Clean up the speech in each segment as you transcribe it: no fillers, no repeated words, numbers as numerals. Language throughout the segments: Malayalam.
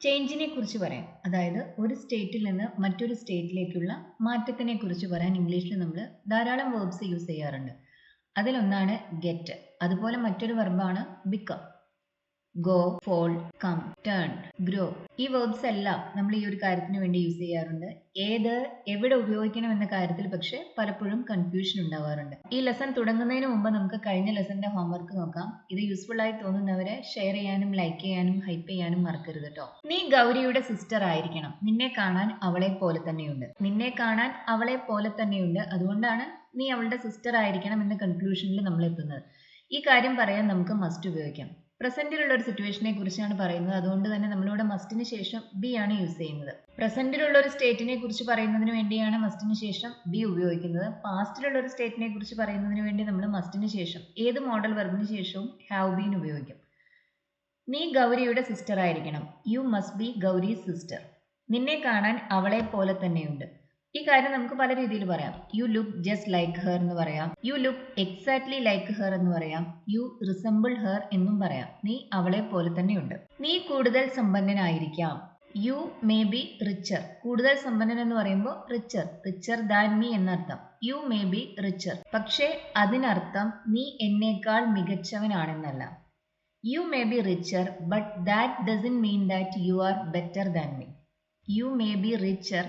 ചേഞ്ചിനെ കുറിച്ച് പറയാം. അതായത് ഒരു സ്റ്റേറ്റിൽ നിന്ന് മറ്റൊരു സ്റ്റേറ്റിലേക്കുള്ള മാറ്റത്തിനെ കുറിച്ച് പറയാൻ ഇംഗ്ലീഷിൽ നമ്മൾ ധാരാളം വേർബ്സ് യൂസ് ചെയ്യാറുണ്ട്. അതിലൊന്നാണ് ഗെറ്റ്. അതുപോലെ മറ്റൊരു വെർബാണ് become. Go, fall, come, turn, grow. ഈ വേർബ്സ് എല്ലാം നമ്മൾ ഈ ഒരു കാര്യത്തിന് വേണ്ടി യൂസ് ചെയ്യാറുണ്ട്. ഏത് എവിടെ ഉപയോഗിക്കണം എന്ന കാര്യത്തിൽ പക്ഷെ പലപ്പോഴും കൺഫ്യൂഷൻ ഉണ്ടാവാറുണ്ട്. ഈ ലെസൺ തുടങ്ങുന്നതിന് മുമ്പ് നമുക്ക് കഴിഞ്ഞ ലെസന്റെ ഹോംവർക്ക് നോക്കാം. ഇത് യൂസ്ഫുൾ ആയി തോന്നുന്നവരെ ഷെയർ ചെയ്യാനും ലൈക്ക് ചെയ്യാനും ഹൈപ്പ് ചെയ്യാനും മറക്കരുത് കേട്ടോ. നീ ഗൗരിയുടെ സിസ്റ്റർ ആയിരിക്കണം. നിന്നെ കാണാൻ അവളെ പോലെ തന്നെയുണ്ട്. നിന്നെ കാണാൻ അവളെ പോലെ തന്നെയുണ്ട്. അതുകൊണ്ടാണ് നീ അവളുടെ സിസ്റ്റർ ആയിരിക്കണം എന്ന കൺക്ലൂഷനിൽ നമ്മൾ എത്തുന്നത്. ഈ കാര്യം പറയാൻ നമുക്ക് മസ്റ്റ് ഉപയോഗിക്കാം. പ്രസന്റിലുള്ള ഒരു സിറ്റുവേഷനെ കുറിച്ചാണ് പറയുന്നത്. അതുകൊണ്ട് തന്നെ നമ്മളിവിടെ മസ്റ്റിന് ശേഷം ബി ആണ് യൂസ് ചെയ്യുന്നത്. പ്രസന്റിലുള്ള ഒരു സ്റ്റേറ്റിനെ കുറിച്ച് പറയുന്നതിന് വേണ്ടിയാണ് മസ്റ്റിന് ശേഷം ബി ഉപയോഗിക്കുന്നത്. പാസ്റ്റിലുള്ള ഒരു സ്റ്റേറ്റിനെ കുറിച്ച് പറയുന്നതിന് വേണ്ടി നമ്മൾ മസ്റ്റിന് ശേഷം ഏത് മോഡൽ വെർബിന് ശേഷവും ഹാവ് ബീൻ ഉപയോഗിക്കും. നീ ഗൗരിയുടെ സിസ്റ്റർ ആയിരിക്കണം. You must be Gowri's sister. നിന്നെ കാണാൻ അവളെ പോലെ തന്നെയുണ്ട്. ഈ കാര്യം നമുക്ക് പല രീതിയിൽ പറയാം. You look just like her എന്ന് പറയാം. You look exactly like her എന്ന് പറയാം. യു റിസംബിൾ ഹെർ എന്നും പറയാം. നീ അവളെ പോലെ തന്നെയുണ്ട്. നീ കൂടുതൽ സമ്പന്നനായിരിക്കാം. You may be richer. കൂടുതൽ സമ്പന്നൻ എന്ന് പറയുമ്പോൾ റിച്ചർ ദാൻ മീ എന്നർത്ഥം. You may be richer. പക്ഷേ അതിനർത്ഥം നീ എന്നേക്കാൾ മികച്ചവനാണെന്നല്ല. You may be richer but that doesn't mean that you are better than me. You may be richer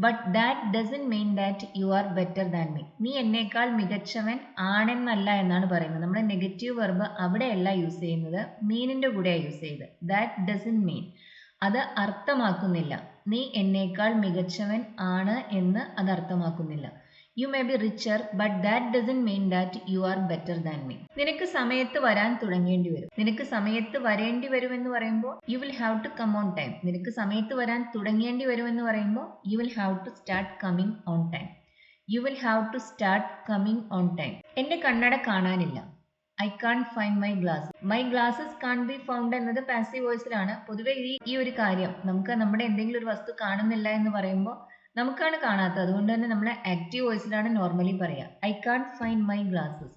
but that doesn't mean that you are better than me. നീ എന്നേക്കാൾ മികച്ചവൻ ആണെന്നല്ല എന്നാണ് പറയുന്നത്. നമ്മൾ നെഗറ്റീവ് വെർബ് അവിടെയല്ല യൂസ് ചെയ്യുന്നത്, മീനിന്റെ കൂടെയാണ് യൂസ് ചെയ്തത്. ദാറ്റ് ഡസൻറ്റ് മീൻ, അത് അർത്ഥമാക്കുന്നില്ല നീ എന്നേക്കാൾ മികച്ചവൻ ആണ് എന്ന് അത് അർത്ഥമാക്കുന്നില്ല. U may be richer but that doesn't mean that you are better than me. നിനക്ക് സമയത്ത് വരാൻ തുടങ്ങേണ്ടി വരും. നിനക്ക് സമയത്ത് വരേണ്ടി വരും എന്ന് പറയുമ്പോൾ you will have to come on time. നിനക്ക് സമയത്ത് വരാൻ തുടങ്ങേണ്ടി വരും എന്ന് പറയുമ്പോൾ you will have to start coming on time. You will have to start coming on time. എന്റെ കണ്ണട കാണാനില്ല. I can't find my glass. My glasses can't be found എന്നത് പാസീവ് വോയിസിലാണ്. പൊതുവെ ഈ ഒരു കാര്യം നമുക്ക് നമ്മുടെ എന്തെങ്കിലും ഒരു വസ്തു കാണുന്നില്ല എന്ന് പറയുമ്പോൾ നമുക്കാണ് കാണാത്തത്. അതുകൊണ്ട് തന്നെ നമ്മൾ ആക്റ്റീവ് വോയിസിലാണ് നോർമലി പറയുക. I can't find my glasses.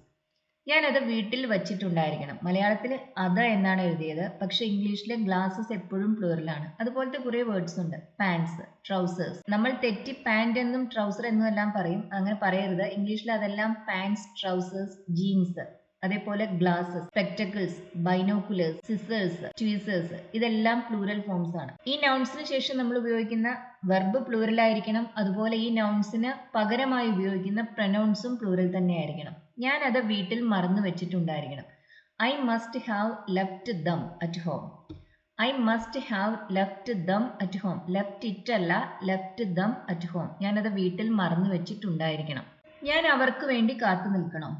ഞാനത് വീട്ടിൽ വച്ചിട്ടുണ്ടായിരിക്കണം. മലയാളത്തിൽ അത് എന്നാണ് എഴുതിയത്, പക്ഷെ ഇംഗ്ലീഷിലെ ഗ്ലാസസ് എപ്പോഴും പ്ലൂറലാണ്. അതുപോലത്തെ കുറേ വേർഡ്സ് ഉണ്ട്. Pants, trousers. നമ്മൾ തെറ്റി പാൻറ് എന്നും ട്രൗസർ എന്നും എല്ലാം പറയും. അങ്ങനെ പറയരുത്. ഇംഗ്ലീഷിൽ അതെല്ലാം പാൻസ്, ട്രൗസേഴ്സ്, ജീൻസ്. അതേപോലെ glasses, spectacles, binoculars, scissors, tweezers, ഇതെല്ലാം പ്ലൂറൽ ഫോംസ് ആണ്. ഈ നൗൺസിന് ശേഷം നമ്മൾ ഉപയോഗിക്കുന്ന വെർബ് പ്ലൂറൽ ആയിരിക്കണം. അതുപോലെ ഈ നൗൺസിന് പകരമായി ഉപയോഗിക്കുന്ന പ്രൊനൗൺസും പ്ലൂറൽ തന്നെ ആയിരിക്കണം. ഞാൻ അത് വീട്ടിൽ മറന്നു വെച്ചിട്ടുണ്ടായിരിക്കണം. I must have left them at home. I must have left them at home. Left it അല്ല, ലെഫ്റ്റ് ദം അറ്റ് ഹോം. ഞാനത് വീട്ടിൽ മറന്നു വെച്ചിട്ടുണ്ടായിരിക്കണം. ഞാൻ അവർക്ക് വേണ്ടി കാത്തു നിൽക്കണം.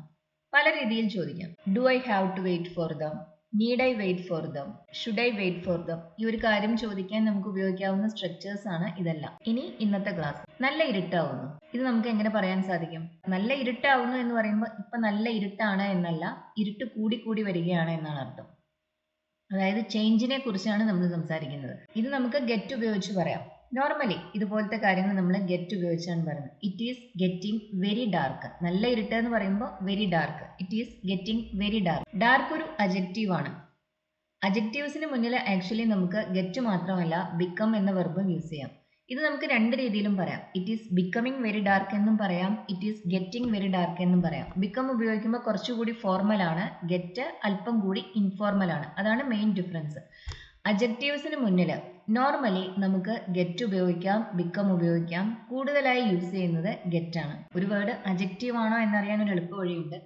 പല രീതിയിൽ ചോദിക്കാം. Do I have to wait for them? Need I wait for them? Should I wait for them? ഈ ഒരു കാര്യം ചോദിക്കാൻ നമുക്ക് ഉപയോഗിക്കാവുന്ന സ്ട്രക്ചേഴ്സ് ആണ് ഇതെല്ലാം. ഇനി ഇന്നത്തെ ക്ലാസ്. നല്ല ഇരുട്ടാവുന്നു. ഇത് നമുക്ക് എങ്ങനെ പറയാൻ സാധിക്കും? നല്ല ഇരുട്ടാവുന്നു എന്ന് പറയുമ്പോൾ ഇപ്പൊ നല്ല ഇരുട്ടാണ് എന്നല്ല, ഇരുട്ട് കൂടി കൂടി വരികയാണ് എന്നാണ് അർത്ഥം. അതായത് ചേഞ്ചിനെ കുറിച്ചാണ് നമ്മൾ സംസാരിക്കുന്നത്. ഇത് നമുക്ക് ഗെറ്റ് ഉപയോഗിച്ച് പറയാം. നോർമലി ഇതുപോലത്തെ കാര്യങ്ങൾ നമ്മൾ ഗെറ്റ് ഉപയോഗിച്ചാണ് പറയുന്നത്. It is getting very dark. നല്ല ഇരുട്ട് എന്ന് പറയുമ്പോൾ very dark. It is getting very dark. Dark ഒരു അജക്റ്റീവ് ആണ്. അജക്റ്റീവ്സിന് മുന്നിൽ ആക്ച്വലി നമുക്ക് ഗെറ്റ് മാത്രമല്ല ബിക്കം എന്ന വെർബും യൂസ് ചെയ്യാം. ഇത് നമുക്ക് രണ്ട് രീതിയിലും പറയാം. It is becoming very dark എന്നും പറയാം. It is getting very dark എന്നും പറയാം. ബിക്കം ഉപയോഗിക്കുമ്പോൾ കുറച്ചുകൂടി ഫോർമൽ ആണ്. ഗെറ്റ് അല്പം കൂടി ഇൻഫോർമൽ ആണ്. അതാണ് മെയിൻ ഡിഫറൻസ്. അജക്റ്റീവ്സിന് മുന്നിൽ നോർമലി നമുക്ക് ഗെറ്റ് ഉപയോഗിക്കാം, ബിക്കം ഉപയോഗിക്കാം. കൂടുതലായി യൂസ് ചെയ്യുന്നത് ഗെറ്റ് ആണ്. ഒരു വേർഡ് അജക്റ്റീവ് ആണോ എന്നറിയാൻ ഒരു എളുപ്പ വഴിയുണ്ട്.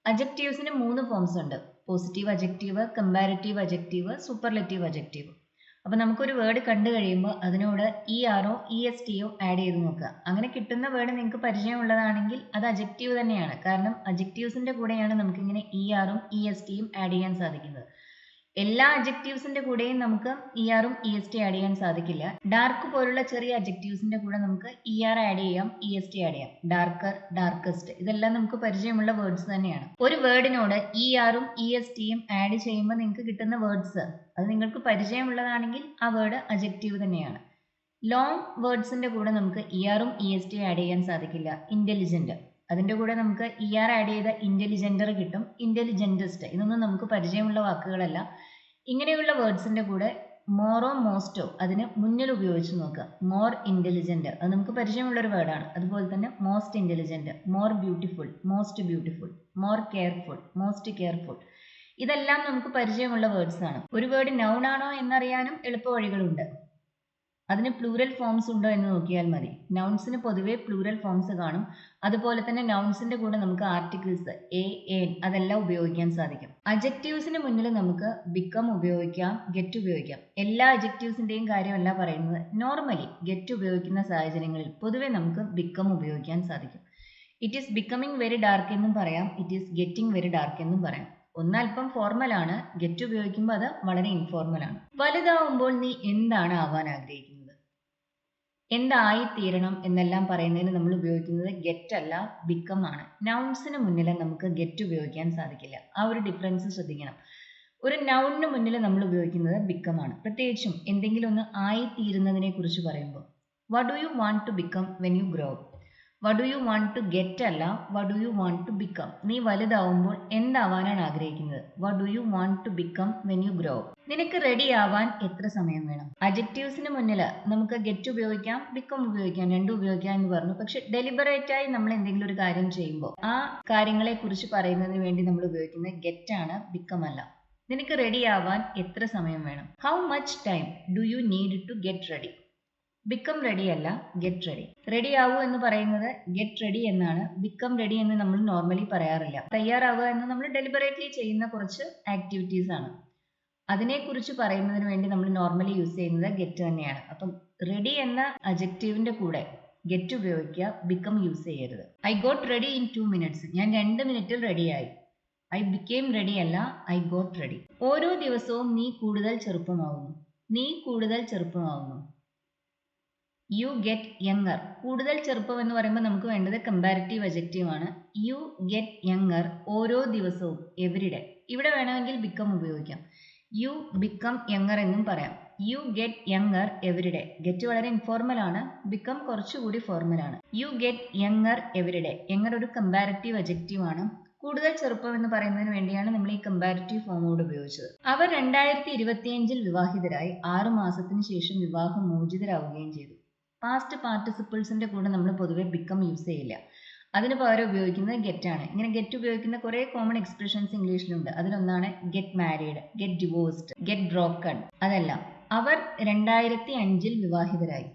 അജക്റ്റീവ്സിന് 3 ഫോംസ് ഉണ്ട്. Positive adjective, comparative adjective, superlative adjective. അപ്പൊ നമുക്കൊരു വേർഡ് കണ്ടു കഴിയുമ്പോൾ അതിനോട് ആറോ ESTയോ ആഡ് ചെയ്ത് നോക്കുക. അങ്ങനെ കിട്ടുന്ന വേർഡ് നിങ്ങൾക്ക് പരിചയമുള്ളതാണെങ്കിൽ അത് അജക്റ്റീവ് തന്നെയാണ്. കാരണം അജക്റ്റീവ്സിന്റെ കൂടെയാണ് നമുക്കിങ്ങനെ ആറും ESTയും ആഡ് ചെയ്യാൻ സാധിക്കുന്നത്. എല്ലാ അജക്റ്റീവ്സിന്റെ കൂടെയും നമുക്ക് ആറും EST ആഡ് ചെയ്യാൻ സാധിക്കില്ല. ഡാർക്ക് പോലുള്ള ചെറിയ അജക്റ്റീവ്സിന്റെ കൂടെ നമുക്ക് ആഡ് ചെയ്യാം, EST ആഡ് ചെയ്യാം. ഡാർക്കർ, ഡാർക്കസ്റ്റ്, ഇതെല്ലാം നമുക്ക് പരിചയമുള്ള വേർഡ്സ് തന്നെയാണ്. ഒരു വേർഡിനോട് ആറും ESTയും ആഡ് ചെയ്യുമ്പോൾ നിങ്ങൾക്ക് കിട്ടുന്ന വേർഡ്സ് അത് നിങ്ങൾക്ക് പരിചയമുള്ളതാണെങ്കിൽ ആ വേർഡ് അജക്റ്റീവ് തന്നെയാണ്. ലോങ് വേർഡ്സിന്റെ കൂടെ നമുക്ക് ആറും EST ആഡ് ചെയ്യാൻ സാധിക്കില്ല. ഇന്റലിജന്റ്, അതിന്റെ കൂടെ നമുക്ക് ആഡ് ചെയ്ത ഇന്റലിജന്റർ കിട്ടും. ഇന്റലിജന്റസ്റ്റ്, ഇതൊന്നും നമുക്ക് പരിചയമുള്ള വാക്കുകളല്ല. ഇങ്ങനെയുള്ള വേർഡ്സിന്റെ കൂടെ മോറോ മോസ്റ്റോ അതിന് മുന്നിൽ ഉപയോഗിച്ച് നോക്കുക. മോർ ഇന്റലിജന്റ് അത് നമുക്ക് പരിചയമുള്ള ഒരു വേർഡാണ്. അതുപോലെ തന്നെ most intelligent, more beautiful, most beautiful, more careful, most careful. ഇതെല്ലാം നമുക്ക് പരിചയമുള്ള വേർഡ്സ് ആണ്. ഒരു വേർഡ് നൗൺ ആണോ എന്നറിയാനും എളുപ്പ വഴികളുണ്ട്. അതിന് പ്ലൂറൽ ഫോംസ് ഉണ്ടോ എന്ന് നോക്കിയാൽ മതി. നൗൺസിന് പൊതുവെ പ്ലൂറൽ ഫോംസ് കാണും. അതുപോലെ തന്നെ നൗൺസിന്റെ കൂടെ നമുക്ക് ആർട്ടിക്കിൾസ് എ, എൻ അതെല്ലാം ഉപയോഗിക്കാൻ സാധിക്കും. അജക്റ്റീവ്സിന് മുന്നിൽ നമുക്ക് ബിക്കം ഉപയോഗിക്കാം, ഗെറ്റ് ഉപയോഗിക്കാം. എല്ലാ അജക്റ്റീവ്സിന്റെയും കാര്യമല്ല പറയുന്നത്. നോർമലി ഗെറ്റ് ഉപയോഗിക്കുന്ന സാഹചര്യങ്ങളിൽ പൊതുവെ നമുക്ക് ബിക്കം ഉപയോഗിക്കാൻ സാധിക്കും. It is becoming very dark എന്നും പറയാം, it is getting very dark എന്നും പറയാം. ഒന്നല്പം ഫോർമൽ ആണ്, ഗെറ്റ് ഉപയോഗിക്കുമ്പോൾ അത് വളരെ ഇൻഫോർമൽ ആണ്. വലുതാവുമ്പോൾ നീ എന്താണ് ആവാൻ ആഗ്രഹിക്കുന്നത്, എന്തായി തീരണം എന്നെല്ലാം പറയുന്നതിന് നമ്മൾ ഉപയോഗിക്കുന്നത് ഗെറ്റ് അല്ല ബിക്കം ആണ്. നൗൺസിന് മുന്നിൽ നമുക്ക് ഗെറ്റ് ഉപയോഗിക്കാൻ സാധിക്കില്ല. ആ ഒരു ഡിഫറൻസ് ശ്രദ്ധിക്കണം. ഒരു നൗണിന് മുന്നിൽ നമ്മൾ ഉപയോഗിക്കുന്നത് ബിക്കം ആണ്. പ്രത്യേകിച്ചും എന്തെങ്കിലും ഒന്ന് ആയി തീരുന്നതിനെ കുറിച്ച് പറയുമ്പോൾ what do you want to become when you grow up. What do you want to get അല്ല, what do you want to become. നീ വലുതാവുമ്പോൾ എന്താവാനാണ് ആഗ്രഹിക്കുന്നത്, what do you want to become when you grow up. നിനക്ക് റെഡി ആവാൻ എത്ര സമയം വേണം. അഡ്ജക്റ്റീവ്സിന് മുന്നിൽ നമുക്ക് ഗെറ്റ് ഉപയോഗിക്കാം, ബിക്കം ഉപയോഗിക്കാം, രണ്ടും ഉപയോഗിക്കാം എന്ന് പറഞ്ഞു. പക്ഷെ ഡെലിബറേറ്റ് ആയി നമ്മൾ എന്തെങ്കിലും ഒരു കാര്യം ചെയ്യുമ്പോൾ ആ കാര്യങ്ങളെ കുറിച്ച് പറയുന്നതിന് വേണ്ടി നമ്മൾ ഉപയോഗിക്കുന്നത് ഗെറ്റ് ആണ്, ബിക്കം അല്ല. നിനക്ക് റെഡി ആവാൻ എത്ര സമയം വേണം. How much time do you need to get ready. Become ready അല്ല, ഗെറ്റ് റെഡി. റെഡി ആവൂ എന്ന് പറയുന്നത് ഗെറ്റ് റെഡി എന്നാണ്. ബിക്കം റെഡി എന്ന് നമ്മൾ നോർമലി പറയാറില്ല. തയ്യാറാവുക എന്ന് നമ്മൾ ഡെലിബറേറ്റ്ലി ചെയ്യുന്ന കുറച്ച് ആക്ടിവിറ്റീസ് ആണ്. അതിനെക്കുറിച്ച് പറയുന്നതിന് വേണ്ടി നമ്മൾ നോർമലി യൂസ് ചെയ്യുന്നത് ഗെറ്റ് തന്നെയാണ്. അപ്പം റെഡി എന്ന അഡ്ജക്റ്റീവിന്റെ കൂടെ ഗെറ്റ് ഉപയോഗിക്കുക, ബിക്കം യൂസ് ചെയ്യരുത്. I got ready in 2 minutes. ഞാൻ 2 മിനിറ്റിൽ റെഡിയായി. ഐ ബിക്കെയിം റെഡി അല്ല, ഐ ഗോട്ട് റെഡി. ഓരോ ദിവസവും നീ കൂടുതൽ ചെറുപ്പമാവുന്നു. നീ കൂടുതൽ ചെറുപ്പമാവുന്നു. You get younger. കൂടുതൽ ചെറുപ്പം എന്ന് പറയുമ്പോൾ നമുക്ക് വേണ്ടത് കമ്പാരിറ്റീവ് അഡ്ജക്റ്റീവ് ആണ്. യു ഗെറ്റ് യങ്ങർ ഓരോ ദിവസവും, എവരിഡേ. ഇവിടെ വേണമെങ്കിൽ ബിക്കം ഉപയോഗിക്കാം. യു ബിക്കം യങ്ങർ എന്നും പറയാം. You get younger everyday. Get വളരെ ഇൻഫോർമൽ ആണ്, ബിക്കം കുറച്ചുകൂടി ഫോർമൽ ആണ്. You get younger everyday. Younger ഒരു കമ്പാരിറ്റീവ് അഡ്ജക്റ്റീവ് ആണ്. കൂടുതൽ ചെറുപ്പം എന്ന് പറയുന്നതിന് വേണ്ടിയാണ് നമ്മൾ ഈ കമ്പാരിറ്റീവ് ഫോമോട് ഉപയോഗിച്ചത്. അവർ 2025 വിവാഹിതരായി 6 മാസത്തിന് ശേഷം വിവാഹമോചിതരാവുകയും ചെയ്തു. പാസ്റ്റ് പാർട്ടിസിപ്പിൾസിന്റെ കൂടെ നമ്മൾ പൊതുവെ ബിക്കം യൂസ് ചെയ്യില്ല. അതിന് പകരം ഉപയോഗിക്കുന്നത് ഗെറ്റ് ആണ്. ഇങ്ങനെ ഗെറ്റ് ഉപയോഗിക്കുന്ന കുറേ കോമൺ എക്സ്പ്രഷൻസ് ഇംഗ്ലീഷിലുണ്ട്. അതിലൊന്നാണ് get married, get divorced, get broken. അതെല്ലാം അവർ 2005 വിവാഹിതരായി.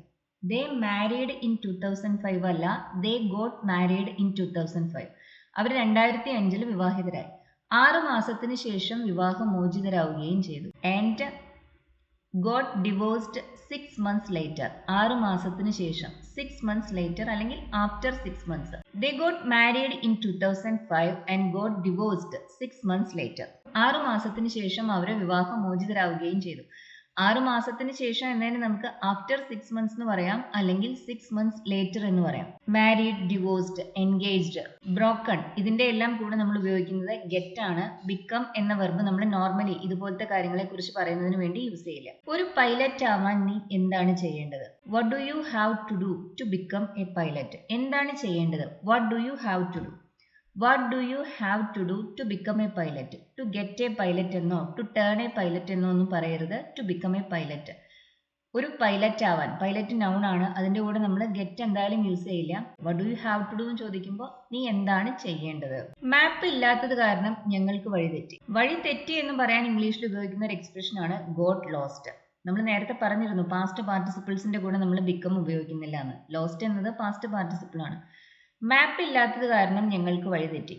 ദേ മാരീഡ് ഇൻ 2005 അല്ല, ദേ ഗോട്ട് മാരീഡ് ഇൻ 2005. അവർ 2005 വിവാഹിതരായി. 6 മാസത്തിന് ശേഷം വിവാഹമോചിതരാവുകയും ചെയ്തു. And got divorced 6 months later. 6 മാസത്തിന് ശേഷം, 6 months later അല്ലെങ്കിൽ after 6 months. They got married in 2005 and got divorced 6 months later. 6 മാസത്തിന് ശേഷം അവർ വിവാഹമോചിതരാവുകയും ചെയ്തു. 6 മാസത്തിന് ശേഷം എന്നതിന് നമുക്ക് ആഫ്റ്റർ 6 months എന്ന് പറയാം, അല്ലെങ്കിൽ 6 months later എന്ന് പറയാം. മാരീഡ്, ഡിവോഴ്സ്ഡ്, എൻഗേജ്ഡ്, ബ്രോക്കൺ ഇതിന്റെ എല്ലാം കൂടെ നമ്മൾ ഉപയോഗിക്കുന്നത് ഗെറ്റ് ആണ്. ബിക്കം എന്ന വെർബ് നമ്മൾ നോർമലി ഇതുപോലത്തെ കാര്യങ്ങളെ കുറിച്ച് പറയുന്നതിന് വേണ്ടി യൂസ് ചെയ്യില്ല. ഒരു പൈലറ്റ് ആവാൻ നീ എന്താണ് ചെയ്യേണ്ടത്. What do you have to do to become a pilot. എന്താണ് ചെയ്യേണ്ടത്. What do you have to do. What do you have to do to become a pilot. To get a pilot എന്നോ ടു ടേൺ എ പൈലറ്റ് എന്നോ ഒന്നും പറയരുത്. To become a pilot. ഒരു പൈലറ്റ് ആവാൻ, പൈലറ്റ് നൗൺ ആണ്, അതിന്റെ കൂടെ നമ്മൾ ഗെറ്റ് എന്തായാലും യൂസ് ചെയ്യില്ല. What do you have to do എന്ന് ചോദിക്കുമ്പോൾ നീ എന്താണ് ചെയ്യേണ്ടത്. മാപ്പ് ഇല്ലാത്തത് കാരണം ഞങ്ങൾക്ക് വഴിതെറ്റി. വഴിതെറ്റി എന്ന് പറയാൻ ഇംഗ്ലീഷിൽ ഉപയോഗിക്കുന്ന ഒരു എക്സ്പ്രഷൻ ആണ് ഗോട്ട് ലോസ്റ്റ്. നമ്മൾ നേരത്തെ പറഞ്ഞിരുന്നു പാസ്റ്റ് പാർട്ടിസിപ്പിൾസിന്റെ കൂടെ നമ്മൾ ബിക്കം ഉപയോഗിക്കുന്നില്ല എന്ന്. ലോസ്റ്റ് എന്നത് പാസ്റ്റ് പാർട്ടിസിപ്പിൾ ആണ്. മാപ്പ് ഇല്ലാത്തത് കാരണം ഞങ്ങൾക്ക് വഴിതെറ്റി.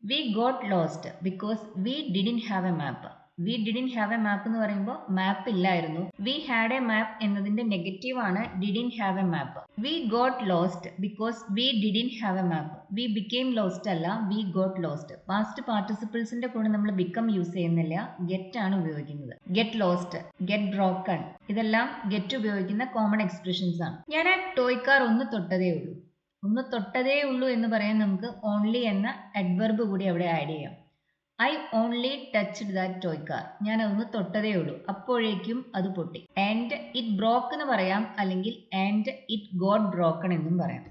We got lost because we didn't have a map. We didn't have a map എന്ന് പറയുമ്പോൾ മാപ്പ് ഇല്ലായിരുന്നു. വി ഹാഡ് എ മാപ്പ് എന്നതിന്റെ നെഗറ്റീവ് ആണ് didn't have a map. We got lost because we didn't have a map. We became lost അല്ല, വി ഗോട്ട് ലോസ്റ്റ്. പാസ്റ്റ് പാർട്ടിസിപ്പിൾസിന്റെ കൂടെ നമ്മൾ ബിക്കം യൂസ് ചെയ്യുന്നില്ല, ഗെറ്റ് ആണ് ഉപയോഗിക്കുന്നത്. ഗെറ്റ് ലോസ്റ്റ്, ഗെറ്റ് ബ്രോക്കൺ ഇതെല്ലാം ഗെറ്റ് ഉപയോഗിക്കുന്ന കോമൺ എക്സ്പ്രഷൻസ് ആണ്. ഞാൻ ആ ടോയ് കാർ ഒന്ന് തൊട്ടതേ ഉള്ളൂ. ഒന്ന് തൊട്ടതേ ഉള്ളൂ എന്ന് പറയാൻ നമുക്ക് ഓൺലി എന്ന അഡ്വർബ് കൂടി അവിടെ ആഡ് ചെയ്യാം. I only touched that toy car. ഞാൻ അതൊന്ന് തൊട്ടതേ ഉള്ളൂ, അപ്പോഴേക്കും അത് പൊട്ടി. ആൻഡ് ഇറ്റ് ബ്രോക്ക് എന്ന് പറയാം, അല്ലെങ്കിൽ ആൻഡ് ഇറ്റ് ഗോട്ട് ബ്രോക്കൺ എന്നും പറയാം.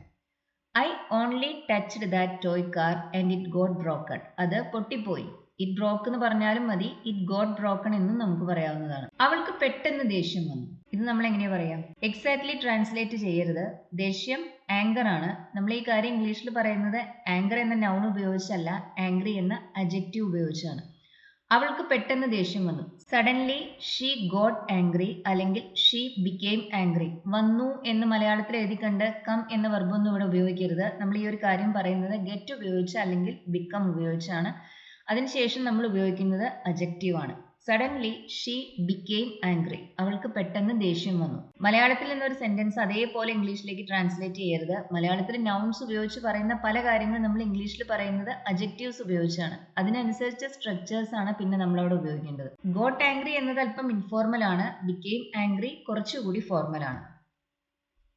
I only touched that toy car and it got broken. അത് പൊട്ടിപ്പോയി. ഇറ്റ് ബ്രോക്ക് എന്ന് പറഞ്ഞാലും മതി, ഇറ്റ് ഗോട്ട് ബ്രോക്കൺ എന്നും നമുക്ക് പറയാവുന്നതാണ്. അവൾക്ക് പെട്ടെന്ന് ദേഷ്യം വന്നു. ഇത് നമ്മൾ എങ്ങനെയാ പറയാം? എക്സാക്ട്ലി ട്രാൻസ്ലേറ്റ് ചെയ്യരുത്. ദേഷ്യം ആങ്കർ ആണ്. നമ്മൾ ഈ കാര്യം ഇംഗ്ലീഷിൽ പറയുന്നത് ആങ്കർ എന്ന നൗൺ ഉപയോഗിച്ചല്ല, ആംഗ്രി എന്ന അഡ്ജക്റ്റീവ് ഉപയോഗിച്ചാണ്. അവൾക്ക് പെട്ടെന്ന് ദേഷ്യം വന്നു. സഡൻലി ഷീ ഗോട്ട് ആംഗ്രി അല്ലെങ്കിൽ ഷീ ബിക്കെയിം ആംഗ്രി. വന്നു എന്ന് മലയാളത്തിൽ എഴുതി കണ്ട് കം എന്ന വെർബൊന്നും ഇവിടെ ഉപയോഗിക്കരുത്. നമ്മൾ ഈ ഒരു കാര്യം പറയുന്നത് ഗെറ്റ് ഉപയോഗിച്ച് അല്ലെങ്കിൽ ബിക്കം ഉപയോഗിച്ചാണ്. അതിനുശേഷം നമ്മൾ ഉപയോഗിക്കുന്നത് അഡ്ജക്റ്റീവ് ആണ്. Suddenly she became angry. അവൾക്ക് പെട്ടെന്ന് ദേഷ്യം വന്നു. മലയാളത്തിൽ നിന്നൊരു സെന്റൻസ് അതേപോലെ ഇംഗ്ലീഷിലേക്ക് ട്രാൻസ്ലേറ്റ് ചെയ്യരുത്. മലയാളത്തിൽ നൗൺസ് ഉപയോഗിച്ച് പറയുന്ന പല കാര്യങ്ങളും നമ്മൾ ഇംഗ്ലീഷിൽ പറയുന്നത് അഡ്ജക്റ്റീവ്സ് ഉപയോഗിച്ചാണ്. അതിനനുസരിച്ച സ്ട്രക്ചേഴ്സ് ആണ് പിന്നെ നമ്മളവിടെ ഉപയോഗിക്കേണ്ടത്. ഗോട്ട് ആംഗ്രി എന്നത് അല്പം ഇൻഫോർമൽ ആണ്. ബിക്കെയിം ആംഗ്രി കുറച്ചുകൂടി ഫോർമൽ ആണ്.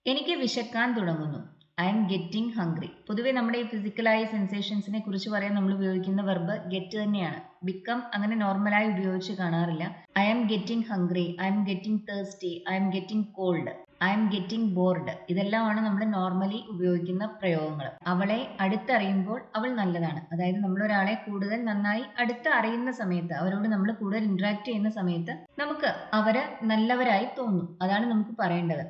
എനിക്ക് വിശക്കാൻ തുടങ്ങുന്നു. I M getting hungry. പൊതുവെ നമ്മുടെ ഈ ഫിസിക്കലായ സെൻസേഷൻസിനെ കുറിച്ച് പറയാൻ നമ്മൾ ഉപയോഗിക്കുന്ന വെർബ് ഗെറ്റ് തന്നെയാണ്. ബിക്കം അങ്ങനെ നോർമലായി ഉപയോഗിച്ച് കാണാറില്ല. I'm getting hungry, I'm getting thirsty, I'm getting cold, I'm getting bored. ഇതെല്ലാമാണ് നമ്മൾ നോർമലി ഉപയോഗിക്കുന്ന പ്രയോഗങ്ങൾ. അവളെ അടുത്തറിയുമ്പോൾ അവൾ നല്ലതാണ്. അതായത് നമ്മൾ ഒരാളെ കൂടുതൽ നന്നായി അടുത്ത് അറിയുന്ന സമയത്ത്, അവരോട് നമ്മൾ കൂടുതൽ ഇന്ററാക്ട് ചെയ്യുന്ന സമയത്ത് നമുക്ക് അവര് നല്ലവരായി തോന്നും. അതാണ് നമുക്ക് പറയേണ്ടത്.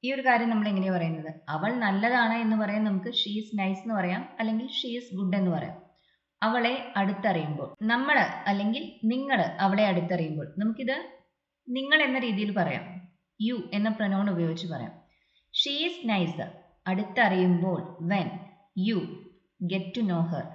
ഈ ഒരു കാര്യം നമ്മൾ എങ്ങനെയാ പറയുന്നത്? അവൾ നല്ലതാണ് എന്ന് പറയാൻ നമുക്ക് ഷീ ഈസ് നൈസ് എന്ന് പറയാം, അല്ലെങ്കിൽ ഷീ ഈസ് ഗുഡ് എന്ന് പറയാം. അവളെ അടുത്തറിയുമ്പോൾ, നമ്മൾ അല്ലെങ്കിൽ നിങ്ങൾ അവളെ അടുത്തറിയുമ്പോൾ, നമുക്കിത് നിങ്ങൾ എന്ന രീതിയിൽ പറയാം. യു എന്ന പ്രൊനൗൺ ഉപയോഗിച്ച് പറയാം. ഷീ ഈസ് നൈസ് അടുത്തറിയുമ്പോൾ, when you get to know her.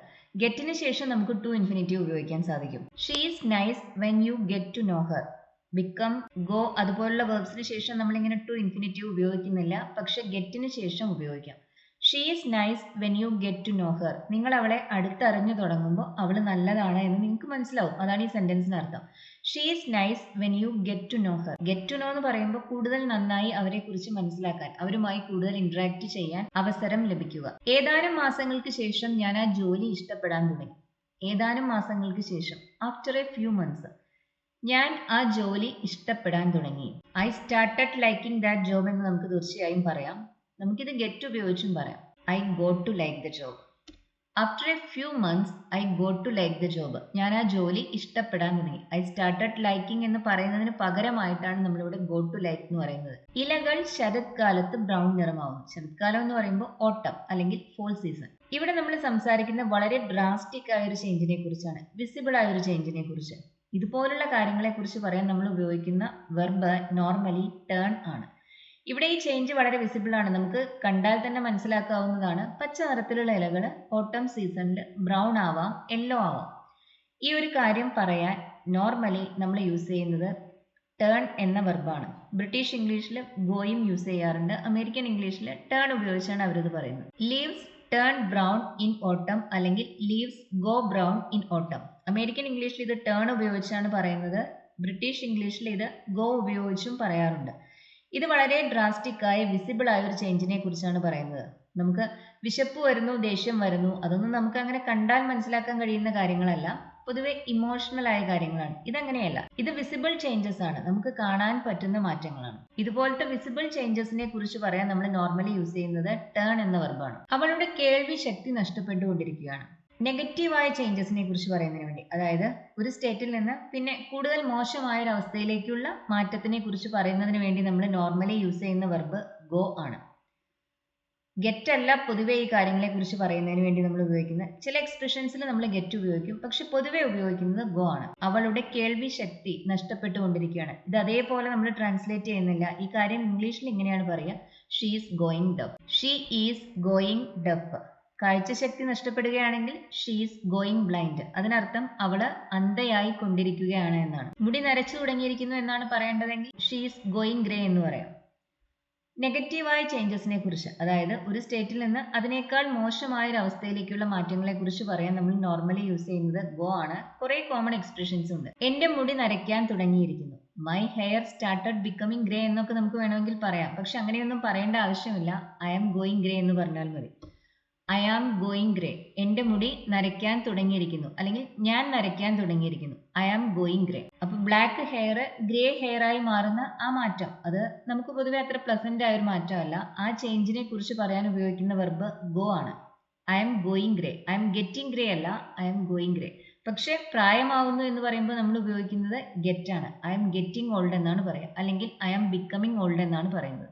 ഗെറ്റിന് ശേഷം നമുക്ക് ടു ഇൻഫിനിറ്റീവ് ഉപയോഗിക്കാൻ സാധിക്കും. She is nice when you get to know her. Become, go അതുപോലുള്ള വേർബ്സിന് ശേഷം നമ്മളിങ്ങനെ ടു ഇൻഫിനിറ്റീവ് ഉപയോഗിക്കുന്നില്ല, പക്ഷെ ഗെറ്റിന് ശേഷം ഉപയോഗിക്കാം. She is nice when you get to know her. നിങ്ങൾ അവളെ അടുത്തറിഞ്ഞു തുടങ്ങുമ്പോൾ അവൾ നല്ലതാണ് എന്ന് നിങ്ങൾക്ക് മനസ്സിലാവും. അതാണ് ഈ സെന്റൻസിന് അർത്ഥം. She is nice when you get to know her. Get to know എന്ന് പറയുമ്പോൾ കൂടുതൽ നന്നായി അവരെ കുറിച്ച് മനസ്സിലാക്കാൻ, അവരുമായി കൂടുതൽ ഇന്ററാക്ട് ചെയ്യാൻ അവസരം ലഭിക്കുക. ഏതാനും മാസങ്ങൾക്ക് ശേഷം ഞാൻ ആ ജോലി ഇഷ്ടപ്പെടാൻ തുടങ്ങി. ഏതാനും മാസങ്ങൾക്ക് ശേഷം, ആഫ്റ്റർ എ ഫ്യൂ മന്ത്സ്, ഞാൻ ആ ജോലി ഇഷ്ടപ്പെടാൻ തുടങ്ങി. I started liking that job എന്ന് നമുക്ക് തീർച്ചയായും പറയാം. നമുക്കിത് ഗെറ്റ് ഉപയോഗിച്ചും പറയാം. I got to like the job. After a few months I got to like the job. ഞാൻ ആ ജോലി ഇഷ്ടപ്പെടാൻ തുടങ്ങി. ഐ സ്റ്റാർട്ടഡ് ലൈക്കിംഗ് എന്ന് പറയുന്നതിന് പകരമായിട്ടാണ് നമ്മളിവിടെ ഗോട്ട് ടു ലൈക്ക് എന്ന് പറയുന്നത്. ഇലകൾ ശരത്കാലത്ത് ബ്രൗൺ നിറമാവും. ശരത്കാലം എന്ന് പറയുമ്പോൾ ഓട്ടം അല്ലെങ്കിൽ ഫോൾ സീസൺ. ഇവിടെ നമ്മൾ സംസാരിക്കുന്ന വളരെ ഡ്രാസ്റ്റിക് ആയ ഒരു ചേഞ്ചിനെ കുറിച്ചാണ്, വിസിബിൾ ആയ ഒരു ചേഞ്ചിനെ കുറിച്ച്. ഇതുപോലുള്ള കാര്യങ്ങളെ കുറിച്ച് പറയാൻ നമ്മൾ ഉപയോഗിക്കുന്ന വെർബ് നോർമലി ടേൺ ആണ്. ഇവിടെ ഈ ചേഞ്ച് വളരെ വിസിബിൾ ആണ്. നമുക്ക് കണ്ടാൽ തന്നെ മനസ്സിലാക്കാവുന്നതാണ്. പച്ച നിറത്തിലുള്ള ഇലകൾ ഓട്ടം സീസണിൽ ബ്രൗൺ ആവാം, യെല്ലോ ആവാം. ഈ ഒരു കാര്യം പറയാൻ നോർമലി നമ്മൾ യൂസ് ചെയ്യുന്നത് ടേൺ എന്ന വെർബാണ്. ബ്രിട്ടീഷ് ഇംഗ്ലീഷിൽ ഗോയും യൂസ് ചെയ്യാറുണ്ട്. അമേരിക്കൻ ഇംഗ്ലീഷിൽ ടേൺ ഉപയോഗിച്ചാണ് അവരത് പറയുന്നത്. ലീവ്സ് ടേൺ ബ്രൗൺ ഇൻ ഓട്ടം അല്ലെങ്കിൽ ലീവ്സ് ഗോ ബ്രൗൺ ഇൻ ഓട്ടം. അമേരിക്കൻ ഇംഗ്ലീഷിൽ ഇത് ടേൺ ഉപയോഗിച്ചാണ് പറയുന്നത്. ബ്രിട്ടീഷ് ഇംഗ്ലീഷിൽ ഇത് ഗോ ഉപയോഗിച്ചും പറയാറുണ്ട്. ഇത് വളരെ ഡ്രാസ്റ്റിക് ആയ വിസിബിൾ ആയ ഒരു ചേഞ്ചിനെ കുറിച്ചാണ് പറയുന്നത്. നമുക്ക് വിശപ്പ് വരുന്നു, ദേഷ്യം വരുന്നു, അതൊന്നും നമുക്ക് അങ്ങനെ കണ്ടാൽ മനസ്സിലാക്കാൻ കഴിയുന്ന കാര്യങ്ങളല്ല. പൊതുവെ ഇമോഷണൽ ആയ കാര്യങ്ങളാണ്. ഇതങ്ങനെയല്ല, ഇത് വിസിബിൾ ചേഞ്ചസ് ആണ്, നമുക്ക് കാണാൻ പറ്റുന്ന മാറ്റങ്ങളാണ്. ഇതുപോലത്തെ വിസിബിൾ ചേഞ്ചസിനെ കുറിച്ച് പറയാൻ നമ്മൾ നോർമലി യൂസ് ചെയ്യുന്നത് ടേൺ എന്ന വെർബാണ്. അവളുടെ കേൾവി ശക്തി നഷ്ടപ്പെട്ടുകൊണ്ടിരിക്കുകയാണ്. നെഗറ്റീവായ ചേഞ്ചസിനെ കുറിച്ച് പറയുന്നതിന് വേണ്ടി, അതായത് ഒരു സ്റ്റേറ്റിൽ നിന്ന് പിന്നെ കൂടുതൽ മോശമായ ഒരു അവസ്ഥയിലേക്കുള്ള മാറ്റത്തിനെ കുറിച്ച് പറയുന്നതിന് വേണ്ടി നമ്മൾ നോർമലി യൂസ് ചെയ്യുന്ന വെർബ് ഗോ ആണ്. ഗെറ്റ് അല്ല പൊതുവെ ഈ കാര്യങ്ങളെ കുറിച്ച് പറയുന്നതിന് വേണ്ടി നമ്മൾ ഉപയോഗിക്കുന്ന ചില എക്സ്പ്രഷൻസിൽ നമ്മൾ ഗെറ്റ് ഉപയോഗിക്കും, പക്ഷെ പൊതുവെ ഉപയോഗിക്കുന്നത് ഗോ ആണ്. അവളുടെ കേൾവി ശക്തി നഷ്ടപ്പെട്ടുകൊണ്ടിരിക്കുകയാണ്. ഇത് അതേപോലെ നമ്മൾ ട്രാൻസ്ലേറ്റ് ചെയ്യുന്നില്ല. ഈ കാര്യം ഇംഗ്ലീഷിൽ ഇങ്ങനെയാണ് പറയുക, she is going duff. She is going duff. കാഴ്ചശക്തി നഷ്ടപ്പെടുകയാണെങ്കിൽ ഷീ ഈസ് ഗോയിങ് ബ്ലൈൻഡ്. അതിനർത്ഥം അവള് അന്ധയായി കൊണ്ടിരിക്കുകയാണ് എന്നാണ്. മുടി നരച്ചു തുടങ്ങിയിരിക്കുന്നു എന്നാണ് പറയേണ്ടതെങ്കിൽ ഷീ ഈസ് ഗോയിങ് ഗ്രേ എന്ന് പറയാം. നെഗറ്റീവായ ചേഞ്ചസിനെ കുറിച്ച്, അതായത് ഒരു സ്റ്റേറ്റിൽ നിന്ന് അതിനേക്കാൾ മോശമായ ഒരു അവസ്ഥയിലേക്കുള്ള മാറ്റങ്ങളെ കുറിച്ച് പറയാൻ നമ്മൾ നോർമലി യൂസ് ചെയ്യുന്നത് ഗോ ആണ്. കുറെ കോമൺ എക്സ്പ്രഷൻസ് ഉണ്ട്. എന്റെ മുടി നരയ്ക്കാൻ തുടങ്ങിയിരിക്കുന്നു. My hair started becoming grey എന്നൊക്കെ നമുക്ക് വേണമെങ്കിൽ പറയാം, പക്ഷെ അങ്ങനെയൊന്നും പറയേണ്ട ആവശ്യമില്ല. ഐ ആം ഗോയിങ് ഗ്രേ എന്ന് പറഞ്ഞാൽ മതി. I am going grey. എൻ്റെ മുടി നരയ്ക്കാൻ തുടങ്ങിയിരിക്കുന്നു, അല്ലെങ്കിൽ ഞാൻ നരയ്ക്കാൻ തുടങ്ങിയിരിക്കുന്നു. I am going grey. അപ്പൊ ബ്ലാക്ക് ഹെയർ ഗ്രേ ഹെയർ ആയി മാറുന്ന ആ മാറ്റം, അത് നമുക്ക് പൊതുവെ അത്ര പ്ലസന്റ് ആയ ഒരു മാറ്റമല്ല. ആ ചേഞ്ചിനെ കുറിച്ച് പറയാൻ ഉപയോഗിക്കുന്ന വെർബ് ഗോ ആണ്. I am going grey. I am getting grey അല്ല, ഐ ആം ഗോയിങ് ഗ്രേ. പക്ഷെ പ്രായമാവുന്നു എന്ന് പറയുമ്പോൾ നമ്മൾ ഉപയോഗിക്കുന്നത് ഗെറ്റ് ആണ്. ഐ എം ഗെറ്റിംഗ് ഓൾഡ് എന്നാണ് പറയുക, അല്ലെങ്കിൽ ഐ എം ബിക്കമിങ് ഓൾഡ് എന്നാണ് പറയുന്നത്.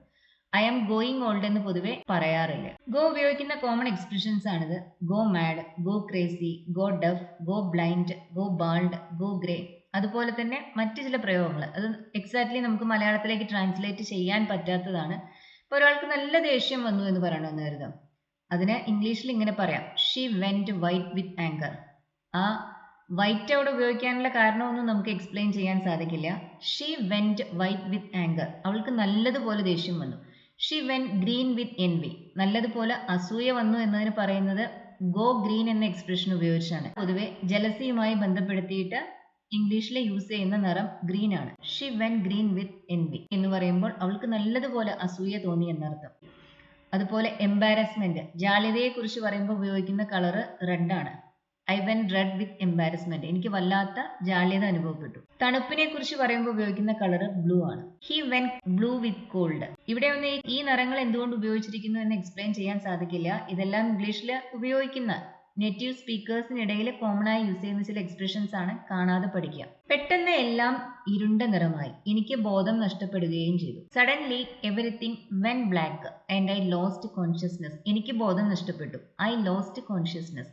ഐ എം ഗോയിങ് ഓൾഡ് എന്ന് പൊതുവെ പറയാറില്ല. ഗോ ഉപയോഗിക്കുന്ന കോമൺ എക്സ്പ്രഷൻസ് ആണിത്. Go mad, go crazy, go duff, go blind, go bald, go grey. അതുപോലെ തന്നെ മറ്റു ചില പ്രയോഗങ്ങൾ, അത് എക്സാക്ട്ലി നമുക്ക് മലയാളത്തിലേക്ക് ട്രാൻസ്ലേറ്റ് ചെയ്യാൻ പറ്റാത്തതാണ്. ഇപ്പോൾ ഒരാൾക്ക് നല്ല ദേഷ്യം വന്നു എന്ന് പറയണമെന്ന് കരുതാം. അതിന് ഇംഗ്ലീഷിൽ ഇങ്ങനെ പറയാം, she went white with anchor. ആ വൈറ്റ് അവിടെ ഉപയോഗിക്കാനുള്ള കാരണമൊന്നും നമുക്ക് എക്സ്പ്ലെയിൻ ചെയ്യാൻ സാധിക്കില്ല. She went white with anchor, അവൾക്ക് നല്ലതുപോലെ ദേഷ്യം വന്നു. ഷീ വെൻ ഗ്രീൻ വിത്ത് എൻവി, നല്ലതുപോലെ അസൂയ വന്നു എന്നതിന് പറയുന്നത് ഗോ ഗ്രീൻ എന്ന എക്സ്പ്രഷൻ ഉപയോഗിച്ചാണ്. പൊതുവെ ജലസിയുമായി ബന്ധപ്പെടുത്തിയിട്ട് ഇംഗ്ലീഷിൽ യൂസ് ചെയ്യുന്ന നിറം ഗ്രീൻ ആണ്. ഷീ വെൻ ഗ്രീൻ വിത്ത് എൻവി എന്ന് പറയുമ്പോൾ അവൾക്ക് നല്ലതുപോലെ അസൂയ തോന്നി എന്നർത്ഥം. അതുപോലെ എംബാരസ്മെന്റ്, ജാള്യതയെക്കുറിച്ച് പറയുമ്പോൾ ഉപയോഗിക്കുന്ന കളർ റെഡ് ആണ്. I went read with embarrassment, എനിക്ക് വല്ലാത്ത ജാള്യത അനുഭവപ്പെട്ടു. തണുപ്പിനെ കുറിച്ച് പറയുമ്പോൾ ഉപയോഗിക്കുന്ന കളർ ബ്ലൂ ആണ്. He when blue with called. ഇവിടെ ഒന്ന് ഈ നിറങ്ങൾ എന്തുകൊണ്ട് ഉപയോഗിച്ചിരിക്കുന്നു എന്ന് എക്സ്പ്ലെയിൻ ചെയ്യാൻ സാധിക്കില്ല. ഇതെല്ലാം ഇംഗ്ലീഷിൽ ഉപയോഗിക്കുന്ന നേറ്റീവ് സ്പീക്കേഴ്സിനിടയിൽ കോമൺ ആയി യൂസ് ചെയ്യുന്ന ചില എക്സ്പ്രഷൻസ് ആണ്, കാണാതെ പഠിക്കുക. പെട്ടെന്ന് എല്ലാം ഇരുണ്ട നിറമായി, എനിക്ക് ബോധം നഷ്ടപ്പെടുകയും ചെയ്തു. Suddenly everything went black and I lost consciousness, എനിക്ക് ബോധം നഷ്ടപ്പെട്ടു. I lost consciousness.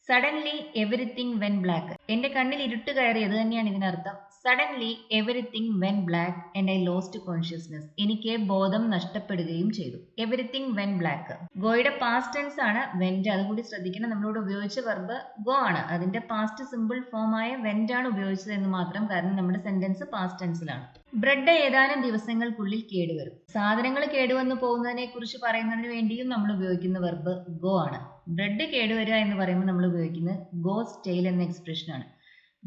Suddenly everything went black, എന്റെ കണ്ണിൽ ഇരുട്ട് കയറി, അത് തന്നെയാണ് ഇതിനർത്ഥം. Suddenly everything went black and I lost consciousness, എനിക്ക് ബോധം നഷ്ടപ്പെടുകയും ചെയ്തു. എവറിത്തിങ് വെൻ ബ്ലാക്ക്, ഗോയുടെ പാസ്റ്റ് ടെൻസ് ആണ് വെന്റ്, അതുകൂടി ശ്രദ്ധിക്കണം. നമ്മളിവിടെ ഉപയോഗിച്ച വെർബ് ഗോ ആണ്, അതിന്റെ പാസ്റ്റ് സിമ്പിൾ ഫോം ആയ വെന്റ് ആണ് ഉപയോഗിച്ചത് എന്ന് മാത്രം, കാരണം നമ്മുടെ സെന്റൻസ് പാസ്റ്റ് ടെൻസിലാണ്. ബ്രെഡ് ഏതാനും ദിവസങ്ങൾക്കുള്ളിൽ കേടുവരും, സാധനങ്ങൾ കേടുവന്നു പോകുന്നതിനെ കുറിച്ച് പറയുന്നതിന് വേണ്ടിയും നമ്മൾ ഉപയോഗിക്കുന്ന വെർബ് ഗോ ആണ്. ബ്രെഡ് കേടുവരിക എന്ന് പറയുമ്പോൾ നമ്മൾ ഉപയോഗിക്കുന്നത് ഗോ സ്റ്റെയിൽ എന്ന എക്സ്പ്രഷൻ ആണ്.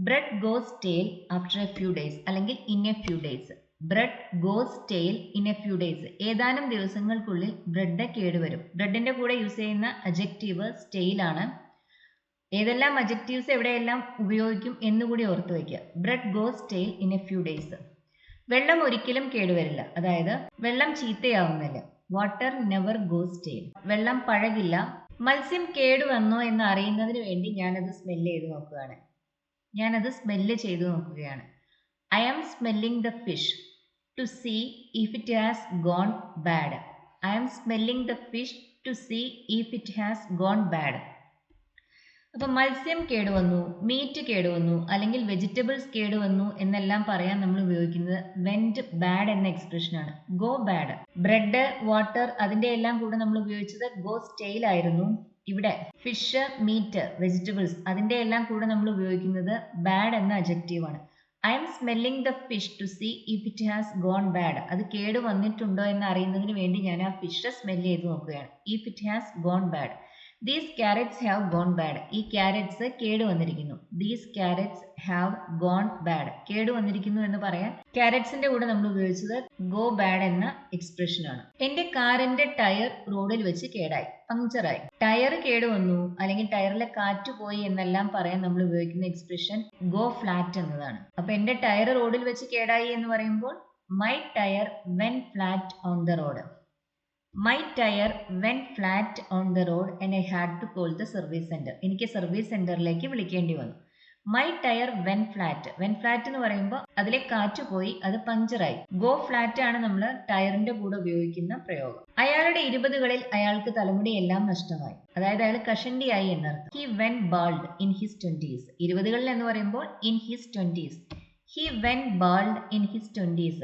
Bread goes stale after a few days, അല്ലെങ്കിൽ in a few days. Bread goes stale in a few days, ഏതാനും ദിവസങ്ങൾക്കുള്ളിൽ ബ്രെഡ് കേടുവരും. ബ്രെഡിന്റെ കൂടെ യൂസ് ചെയ്യുന്ന അഡ്ജക്റ്റീവ് സ്റ്റെയിൽ ആണ്. ഏതെല്ലാം അഡ്ജക്റ്റീവ്സ് എവിടെയെല്ലാം ഉപയോഗിക്കും എന്നുകൂടി ഓർത്ത് വയ്ക്കുക. Bread goes stale in a few days. വെള്ളം ഒരിക്കലും കേടുവരില്ല, അതായത് വെള്ളം ചീത്തയാവുന്നില്ല. വാട്ടർ നെവർ ഗോസ് സ്റ്റെയിൽ, വെള്ളം പഴകില്ല. മത്സ്യം കേടുവന്നോ എന്ന് അറിയുന്നതിന് വേണ്ടി ഞാനത് സ്മെല്ല് ചെയ്തു നോക്കുകയാണ്. I am smelling the fish to see if it has gone bad. I am smelling the fish to see if it has gone bad. അപ്പൊ മത്സ്യം കേടുവന്നു, മീറ്റ് കേടുവന്നു, അല്ലെങ്കിൽ വെജിറ്റബിൾസ് കേടുവന്നു എന്നെല്ലാം പറയാൻ നമ്മൾ ഉപയോഗിക്കുന്നത് വെന്റ് ബാഡ് എന്ന എക്സ്പ്രഷൻ ആണ്. Go bad. ബ്രെഡ്, വാട്ടർ, അതിന്റെ എല്ലാം കൂടെ നമ്മൾ ഉപയോഗിച്ചത് ഗോ സ്റ്റെയിൽ ആയിരുന്നു. ഇവിടെ ഫിഷ്, മീറ്റ്, വെജിറ്റബിൾസ്, അതിന്റെ എല്ലാം കൂടെ നമ്മൾ ഉപയോഗിക്കുന്നത് ബാഡ് എന്ന അഡ്ജക്റ്റീവ് ആണ്. I'm smelling the fish to see if it has gone bad. അത് കേട് വന്നിട്ടുണ്ടോ എന്ന് അറിയുന്നതിന് വേണ്ടി ഞാൻ ആ ഫിഷ് സ്മെല്ല് ചെയ്ത് നോക്കുകയാണ്. If it has gone bad. These carrots have gone bad. ഈ ക്യാരറ്റ്സ് കേട് വന്നിരിക്കുന്നു. These carrots have gone bad. കേട് വന്നിരിക്കുന്നു എന്ന് പറയാൻ ക്യാരറ്റ്സിന്റെ കൂടെ നമ്മൾ ഉപയോഗിച്ചത് ഗോ ബാഡ് എന്ന എക്സ്പ്രഷൻ ആണ്. എന്റെ കാറിന്റെ ടയർ റോഡിൽ വെച്ച് കേടായി, പങ്ക്ചറായി. ടയർ കേടുവന്നു, അല്ലെങ്കിൽ ടയറിലെ കാറ്റ് പോയി എന്നെല്ലാം പറയാൻ നമ്മൾ ഉപയോഗിക്കുന്ന എക്സ്പ്രഷൻ ഗോ ഫ്ലാറ്റ് എന്നതാണ്. അപ്പൊ എന്റെ ടയർ റോഡിൽ വെച്ച് കേടായി എന്ന് പറയുമ്പോൾ my tyre went flat on the road. My tire went flat on the road and I had to call the service center. എനിക്ക് സർവീസ് സെന്ററിലേക്ക് വിളിക്കേണ്ടി വന്നു. My tyre went flat. Went flat എന്ന് പറയുമ്പോൾ അതിലെ കാറ്റ് പോയി, അത് പങ്ക്ചറായി. ഗോ ഫ്ലാറ്റ് ആണ് നമ്മൾ ടയറിന്റെ കൂടെ ഉപയോഗിക്കുന്ന പ്രയോഗം. അയാളുടെ 20കളിൽ അയാൾക്ക് തലമുടിയെല്ലാം നഷ്ടമായി, അതായത് അയാൾ കഷണ്ടിയായി എന്നർത്ഥം. He when bald in his 20s. 20കളിൽ എന്ന് പറയുമ്പോൾ in his 20s. He when bald in his 20s.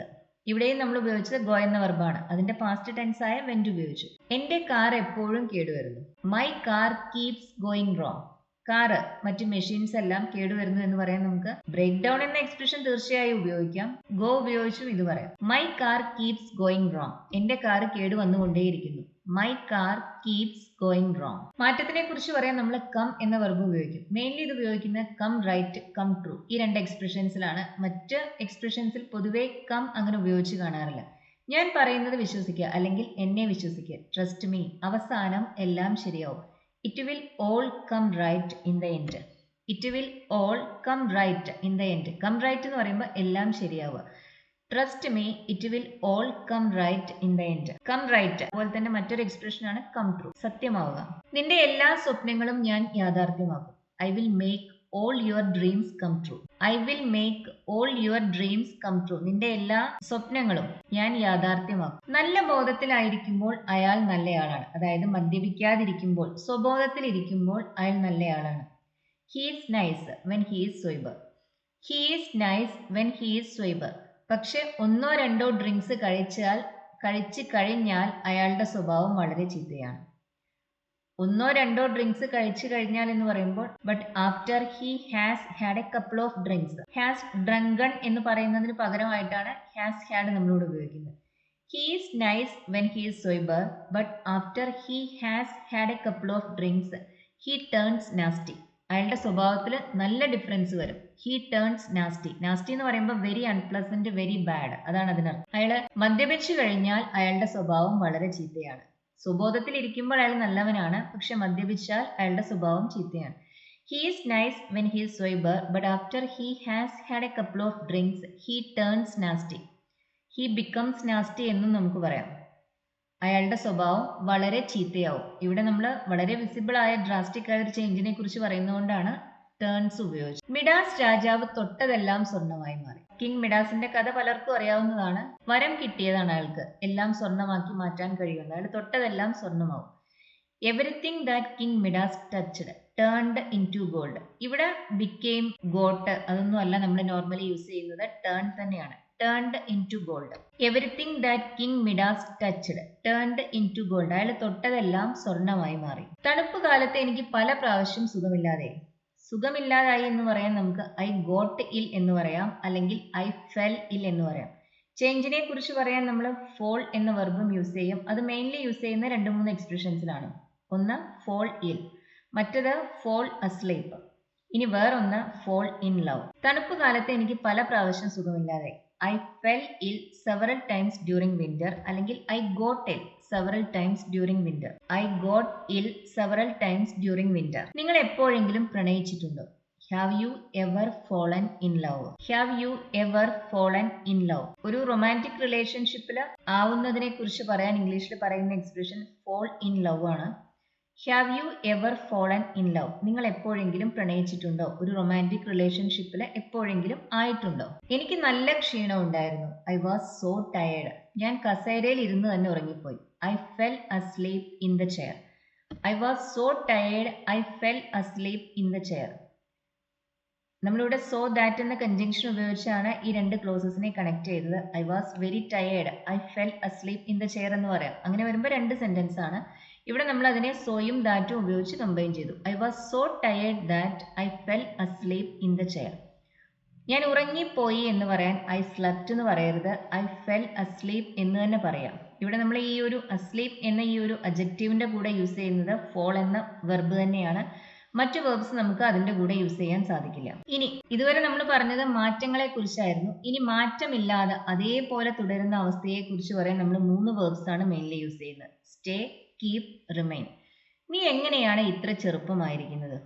ഇവിടെയും നമ്മൾ ഉപയോഗിച്ചത് ഗോ എന്ന വെർബാണ്, അതിന്റെ പാസ്റ്റ് ടെൻസ് ആയ വെന്റ് ഉപയോഗിച്ചു. എന്റെ കാർ എപ്പോഴും കേടുവരുന്നു. My car keeps going wrong. Car, മറ്റു മെഷീൻസ് എല്ലാം കേടുവരുന്നു എന്ന് പറയാൻ നമുക്ക് ബ്രേക്ക് ഡൗൺ എന്ന എക്സ്പ്രഷൻ തീർച്ചയായും ഉപയോഗിക്കാം. ഗോ ഉപയോഗിച്ചും ഇത് പറയാം. My car keeps going wrong. എന്റെ കാർ കേടുവന്നുകൊണ്ടേയിരിക്കുന്നു. My car keeps going wrong. മാറ്റത്തിനെ കുറിച്ച് പറയാൻ നമ്മൾ കം എന്ന വെർബ് ഉപയോഗിക്കും. മെയിൻലി ഇത് ഉപയോഗിക്കുന്നത് കം റൈറ്റ്, കം ട്രൂ, ഈ രണ്ട് എക്സ്പ്രഷൻസിലാണ്. മറ്റ് എക്സ്പ്രഷൻസിൽ പൊതുവെ കം അങ്ങനെ ഉപയോഗിച്ച് കാണാറില്ല. ഞാൻ പറയുന്നത് വിശ്വസിക്കുക, അല്ലെങ്കിൽ എന്നെ വിശ്വസിക്കുക. ട്രസ്റ്റ് മീ, അവസാനം എല്ലാം ശരിയാവും. It will all come right in the end. It will all come right in the end. Come right എന്ന് പറയുമ്പോൾ എല്ലാം ശരിയാവുക. Trust me, it will all come right in the end. Come right അതുപോലെ തന്നെ മറ്റൊരു എക്സ്പ്രഷൻ ആണ് കം ട്രൂ, സത്യമാവുക. നിന്റെ എല്ലാ സ്വപ്നങ്ങളും ഞാൻ യാഥാർത്ഥ്യമാക്കും. I will make all your dreams come true. I will make all your dreams come true. നിന്റെ എല്ലാ സ്വപ്നങ്ങളും ഞാൻ യാഥാർത്ഥ്യമാക്കും. നല്ല ബോധത്തിലായിരിക്കുമ്പോൾ അയാൾ നല്ലയാളാണ്. അതായത് മദ്യപിക്കാതിരിക്കുമ്പോൾ, സ്വബോധത്തിലിരിക്കുമ്പോൾ അയാൾ നല്ലയാളാണ്. He is nice when he is sober. He is nice when he is sober. പക്ഷെ ഒന്നോ രണ്ടോ ഡ്രിങ്ക്സ് കഴിച്ചു കഴിഞ്ഞാൽ അയാളുടെ സ്വഭാവം വളരെ ചീത്തയാണ്. ഒന്നോ രണ്ടോ ഡ്രിങ്ക്സ് കഴിച്ചു കഴിഞ്ഞാൽ എന്ന് പറയുമ്പോൾ but after he has had a couple of drinks. Has drunken എന്ന് പറയുന്നതിന് പകരമായിട്ടാണ് ഹാസ് ഹാഡ് നമ്മളോട് ഉപയോഗിക്കുന്നത്. He is nice when he is sober but after he has had a couple of drinks he turns nasty. അയാളുടെ സ്വഭാവത്തിൽ നല്ല ഡിഫറൻസ് വരും. He turns nasty. നാസ്റ്റി എന്ന് പറയുമ്പോൾ വെരി അൺപ്ലസന്റ്, വെരി ബാഡ്, അതാണ് അതിനർത്ഥം. അയാള് മദ്യപിച്ചു കഴിഞ്ഞാൽ അയാളുടെ സ്വഭാവം വളരെ ചീത്തയാണ്. സുബോധത്തിൽ ഇരിക്കുമ്പോൾ അയാൾ നല്ലവനാണ്, പക്ഷെ മദ്യപിച്ചാൽ അയാളുടെ സ്വഭാവം ചീത്തയാണ്. He is nice when he is sober but after he has had a couple of drinks he turns nasty. He becomes nasty എന്നും നമുക്ക് പറയാം. അയാളുടെ സ്വഭാവം വളരെ ചീത്തയാവും. ഇവിടെ നമ്മൾ വളരെ വിസിബിൾ ആയ ഡ്രാസ്റ്റിക് ആയ ഒരു ചേഞ്ചിനെ കുറിച്ച് പറയുന്നതുകൊണ്ടാണ് ടേൺസ് ഉപയോഗിച്ചത്. മിഡാസ് രാജാവ് തൊട്ടതെല്ലാം സ്വർണമായി മാറി. കിങ് മിഡാസിന്റെ കഥ പലർക്കും അറിയാവുന്നതാണ്. വരം കിട്ടിയതാണ് അയാൾക്ക് എല്ലാം സ്വർണമാക്കി മാറ്റാൻ കഴിയുന്നത്. അയാൾ തൊട്ടതെല്ലാം സ്വർണമാവും. Everything that king Midas touched turned into gold. ഇവിടെ ബിക്കെയിം, ഗോട്ട് അതൊന്നും അല്ല നമ്മൾ നോർമലി യൂസ് ചെയ്യുന്നത്. ടേൺ തന്നെയാണ്. turned into gold. Everything that King Midas touched turned into gold. അയാൾ തൊട്ടതെല്ലാം സ്വർണമായി മാറി. തണുപ്പ് കാലത്ത് എനിക്ക് പല പ്രാവശ്യം സുഖമില്ലാതായി എന്ന് പറയാൻ നമുക്ക് ഐ ഗോട്ട് ഇൽ എന്ന് പറയാം, അല്ലെങ്കിൽ ഐ ഫെൽ ഇൽ എന്ന് പറയാം. ചേഞ്ചിനെ കുറിച്ച് പറയാൻ നമ്മൾ ഫോൾ എന്ന വെർബും യൂസ് ചെയ്യും. അത് മെയിൻലി യൂസ് ചെയ്യുന്ന 2-3 എക്സ്പ്രഷൻസിലാണ്. ഒന്ന് ഫോൾ ഇൽ, മറ്റത് ഫോൾ അസ്ലീപ്പ്, ഇനി വേറൊന്ന് ഫോൾ ഇൻ ലവ്. തണുപ്പ് കാലത്ത് എനിക്ക് പല പ്രാവശ്യം സുഖമില്ലാതായി. I fell ill several times during winter, അല്ലെങ്കിൽ I got ill several times during winter. I got ill several times during winter. നിങ്ങൾ എപ്പോഴെങ്കിലും പ്രണയിച്ചിട്ടുണ്ടോ? Have you ever fallen in love? Have you ever fallen in love? ഒരു റൊമാൻറ്റിക് റിലേഷൻഷിപ്പിൽ ആവുന്നതിനെ കുറിച്ച് പറയാൻ ഇംഗ്ലീഷിൽ പറയുന്ന എക്സ്പ്രഷൻ fall in love ആണ്. Have you ever fallen in love? നിങ്ങൾ എപ്പോഴെങ്കിലും പ്രണയിച്ചിട്ടുണ്ടോ? ഒരു റൊമാൻറ്റിക് റിലേഷൻഷിപ്പിൽ എപ്പോഴെങ്കിലും ആയിട്ടുണ്ടോ? എനിക്ക് നല്ല ക്ഷീണം ഉണ്ടായിരുന്നു. I was so tired. ഞാൻ കസേരയിൽ ഇരുന്ന് തന്നെ ഉറങ്ങിപ്പോയി. I fell asleep in the chair. I was so tired. I fell asleep in the chair. നമ്മളിവിടെ സോ ദാറ്റ് എന്ന കൺജങ്ഷൻ ഉപയോഗിച്ചാണ് ഈ 2 ക്ലോസസിനെ കണക്ട് ചെയ്തത്. I was very tired. I fell asleep in the chair എന്ന് പറയാം. അങ്ങനെ വരുമ്പോൾ 2 സെന്റൻസ് ആണ്. ഇവിടെ നമ്മൾ അതിനെ സോയും ദാറ്റും ഉപയോഗിച്ച് കമ്പൈൻ ചെയ്തു. I was so tired that I fell asleep in the chair. ഞാൻ ഉറങ്ങിപ്പോയി എന്ന് പറയാൻ ഐ സ്ലപ്റ്റ് എന്ന് പറയരുത്, ഐ ഫെൽ അസ്ലീപ് എന്ന് തന്നെ പറയാം. ഇവിടെ നമ്മൾ ഈ ഒരു അസ്ലീപ് എന്ന ഈ ഒരു അഡ്ജക്റ്റീവിന്റെ കൂടെ യൂസ് ചെയ്യുന്നത് ഫോൾ എന്ന വെർബ് തന്നെയാണ്. മറ്റു വെർബ്സ് നമുക്ക് അതിന്റെ കൂടെ യൂസ് ചെയ്യാൻ സാധിക്കില്ല. ഇനി ഇതുവരെ നമ്മൾ പറഞ്ഞത് മാറ്റങ്ങളെ കുറിച്ചായിരുന്നു. ഇനി മാറ്റമില്ലാതെ അതേപോലെ തുടരുന്ന അവസ്ഥയെ കുറിച്ച് പറയാൻ നമ്മൾ 3 വെർബ്സ് ആണ് മെയിൻലി യൂസ് ചെയ്യുന്നത്. Stay, keep, remain. നീ എങ്ങനെയാണ് ഇത്ര ചെറുപ്പമായിരിക്കുന്നത്?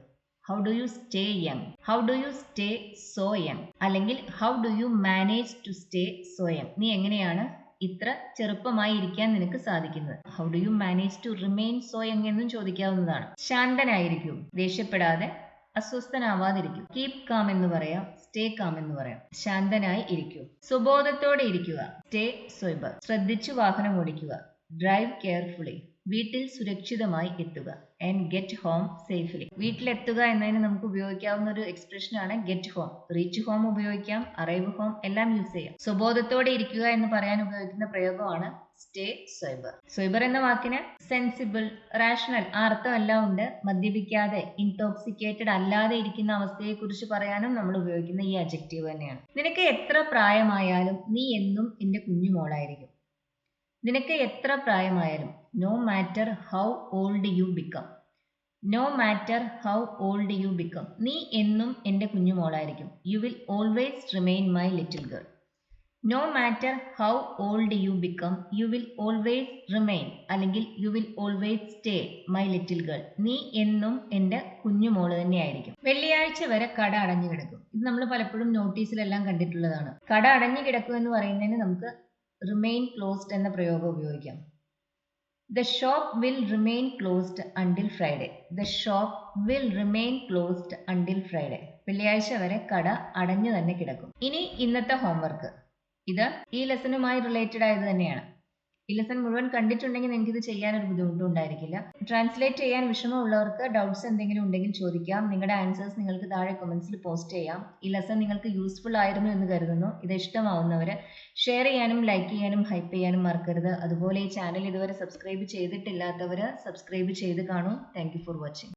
How do you stay young? How do you stay so young? അല്ലെങ്കിൽ how do you manage to stay so young? നീ എങ്ങനെയാണ് ഇത്ര ചെറുപ്പമായി ഇരിക്കാൻ നിനക്ക് സാധിക്കുന്നത്? How do you manage to remain so young എന്നും ചോദിക്കാവുന്നതാണ്. ശാന്തനായിരിക്കൂ, ദേഷ്യപ്പെടാതെ, അസ്വസ്ഥനാവാതിരിക്കൂ. കീപ് കാം എന്ന് പറയാം, സ്റ്റേ കാം എന്ന് പറയാം. ശാന്തനായി ഇരിക്കൂ, സുബോധത്തോടെ ഇരിക്കുക, സ്റ്റേ സോബർ. ശ്രദ്ധിച്ചു വാഹനം ഓടിക്കുക, ഡ്രൈവ് കെയർഫുള്ളി. വീട്ടിൽ സുരക്ഷിതമായി എത്തുക, ആൻഡ് ഗെറ്റ് ഹോം സേഫ്ലി. വീട്ടിലെത്തുക എന്നതിന് നമുക്ക് ഉപയോഗിക്കാവുന്ന ഒരു എക്സ്പ്രഷൻ ആണ് ഗെറ്റ് ഹോം. റീച്ച് ഹോം ഉപയോഗിക്കാം, അറൈവ് ഹോം എല്ലാം യൂസ് ചെയ്യാം. സ്വബോധത്തോടെ ഇരിക്കുക എന്ന് പറയാൻ ഉപയോഗിക്കുന്ന പ്രയോഗമാണ് സ്റ്റേ സോബർ. സോബർ എന്ന വാക്കിന് സെൻസിബിൾ, റാഷണൽ ആ അർത്ഥം എല്ലാം ഉണ്ട്. മദ്യപിക്കാതെ, ഇൻടോക്സിക്കേറ്റഡ് അല്ലാതെ ഇരിക്കുന്ന അവസ്ഥയെ കുറിച്ച് പറയാനും നമ്മൾ ഉപയോഗിക്കുന്ന ഈ അഡ്ജക്റ്റീവ് തന്നെയാണ്. നിനക്ക് എത്ര പ്രായമായാലും നീ എന്നും എന്റെ കുഞ്ഞുമോളായിരിക്കും. നിനക്ക് എത്ര പ്രായമായാലും, no matter how old you become. No matter how old you become. നീ എന്നും എൻ്റെ കുഞ്ഞുമോളായിരിക്കും. You will always remain my little girl. No matter how old you become, you will always remain, അല്ലെങ്കിൽ you will always stay my little girl. നീ എന്നും എൻ്റെ കുഞ്ഞുമോള് തന്നെയായിരിക്കും. വെള്ളിയാഴ്ച വരെ കട അടഞ്ഞു കിടക്കും. ഇത് നമ്മൾ പലപ്പോഴും നോട്ടീസിലെല്ലാം കണ്ടിട്ടുള്ളതാണ്. കട അടഞ്ഞു കിടക്കും എന്ന് പറയുന്നതിന് നമുക്ക് റിമെയിൻ ക്ലോസ്ഡ് എന്ന പ്രയോഗം ഉപയോഗിക്കാം. The shop will remain closed until Friday. The shop will remain closed until Friday. വെള്ളിയാഴ്ച വരെ കട അടഞ്ഞു തന്നെ കിടക്കും. ഇനി ഇന്നത്തെ ഹോംവർക്ക്. ഇത് ഈ ലെസണുമായി റിലേറ്റഡ് ആയത് തന്നെയാണ്. ഈ ലെസൺ മുഴുവൻ കണ്ടിട്ടുണ്ടെങ്കിൽ നിങ്ങൾക്ക് ഇത് ചെയ്യാൻ ഒരു ബുദ്ധിമുട്ടും ഉണ്ടായിരിക്കില്ല. ട്രാൻസ്ലേറ്റ് ചെയ്യാൻ വിഷമമുള്ളവർക്ക് ഡൗട്ട്സ് എന്തെങ്കിലും ഉണ്ടെങ്കിൽ ചോദിക്കാം. നിങ്ങളുടെ ആൻസേഴ്സ് നിങ്ങൾക്ക് താഴെ കമന്റ്സിൽ പോസ്റ്റ് ചെയ്യാം. ഈ ലെസൺ നിങ്ങൾക്ക് യൂസ്ഫുൾ ആയിരുന്നു എന്ന് കരുതുന്നു. ഇത് ഇഷ്ടമാവുന്നവർ ഷെയർ ചെയ്യാനും ലൈക്ക് ചെയ്യാനും ഹൈപ്പ് ചെയ്യാനും മറക്കരുത്. അതുപോലെ ഈ ചാനൽ ഇതുവരെ സബ്സ്ക്രൈബ് ചെയ്തിട്ടില്ലാത്തവർ സബ്സ്ക്രൈബ് ചെയ്ത് കാണൂ. Thank you for watching.